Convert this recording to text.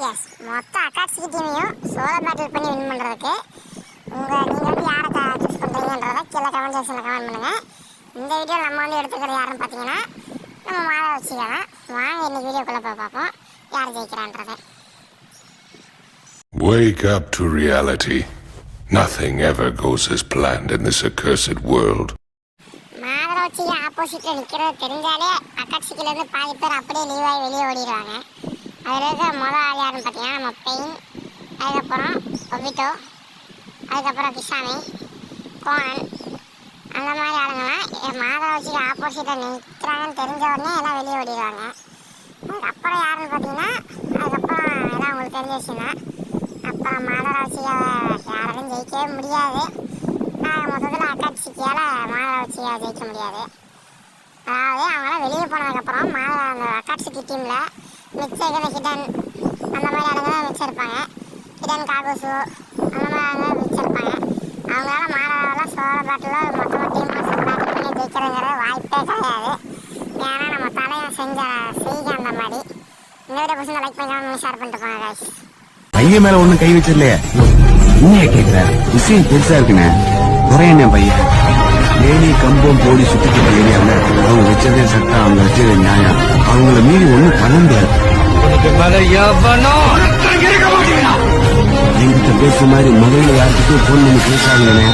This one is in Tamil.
எஸ் மொத்த அகாட்சிக்கு டீமையும் சோலோ பேட்டில் பண்ணி வின் பண்ணுறதுக்கு நீங்கள் வந்து யாரை சூஸ் பண்ணுறீங்கன்றதை கீழே கமெண்ட் செக்ஷனில் கமெண்ட் பண்ணுங்கள். இந்த வீடியோ நம்ம வந்து எடுத்துக்கிறது யாருன்னு பார்த்தீங்கன்னா நம்ம மாதா வச்சுக்கலாம். வாங்க இன்னைக்கு வீடியோக்குள்ளே போய் பார்ப்போம் யார் ஜெயிக்கிறான்றதை. Wake up to reality. Nothing ever goes as planned in this accursed world. மாதா வச்சு ஆப்போசிட்டில் நிற்கிறது தெரிஞ்சாலே அகாட்சிக்கிலேருந்து பாதி பேர் அப்படியே லீவாகி வெளியே ஓடிடுவாங்க. அதில் இருக்க மொதல் ஆள் யாருன்னு பார்த்தீங்கன்னா நம்ம பெயின், அதுக்கப்புறம் ஒபிட்டோ, அதுக்கப்புறம் கிஷாமி, கோனன், அந்த மாதிரி ஆளுங்கள்லாம் மாதா வச்சு ஆப்போசிட்டில் நிற்கிறாங்கன்னு தெரிஞ்ச உடனே எல்லாம் வெளியே ஓடிடுவாங்க. அதுக்கப்புறம் யாருன்னு பார்த்தீங்கன்னா அதுக்கப்புறம் எல்லாம் உங்களுக்கு தெரிஞ்ச விஷயம் தான். அப்புறம் மாதராட்சியை யாராலையும் ஜெயிக்கவே முடியாது. மொத்தத்தில் அக்காட்சிக்கால் மாதராட்சியை ஜெயிக்க முடியாது. அதாவது அவங்களாம் வெளியே போனதுக்கப்புறம் அந்த அக்காட்சிக்கு டீமில் மிச்சம் இருக்கிற ஹிடன் அந்த மாதிரி ஆளுங்க மிச்சம் இருப்பாங்க. ஹிடன் காபூசு அந்த மாதிரி ஆளுங்க மிச்சம் இருப்பாங்க. அவங்களால மாதவெல்லாம் சோழ பாட்டில் மொத்தமாக டீமாக பேட் பண்ணி ஜெயிக்கிறதுங்கிற வாய்ப்பே கிடையாது. ஏன்னா நம்ம தலையை செய்க அந்த மாதிரி. இந்த வீடியோ பசங்க லைக் பண்ணி ஷேர் பண்ணிட்டு போங்க கைஸ். பையன் மேல ஒண்ணும் கை வச்சிடலையே. உண்மையா கேக்குற விஷயம் பெருசா இருக்குண்ணே. குறையண்ணே பையன் டெய்லி கம்பம் போலி சுத்திக்கிற ஏரியாவில் அவங்க வச்சதே சட்டம், அவங்க வச்சதே நியாயம். அவங்கள மீறி ஒண்ணும் பண்ண முடியாது. என்கிட்ட பேசுற மாதிரி முதல்ல யாருக்கிட்டும் போன் பண்ணி பேசாதீங்கண்ணே.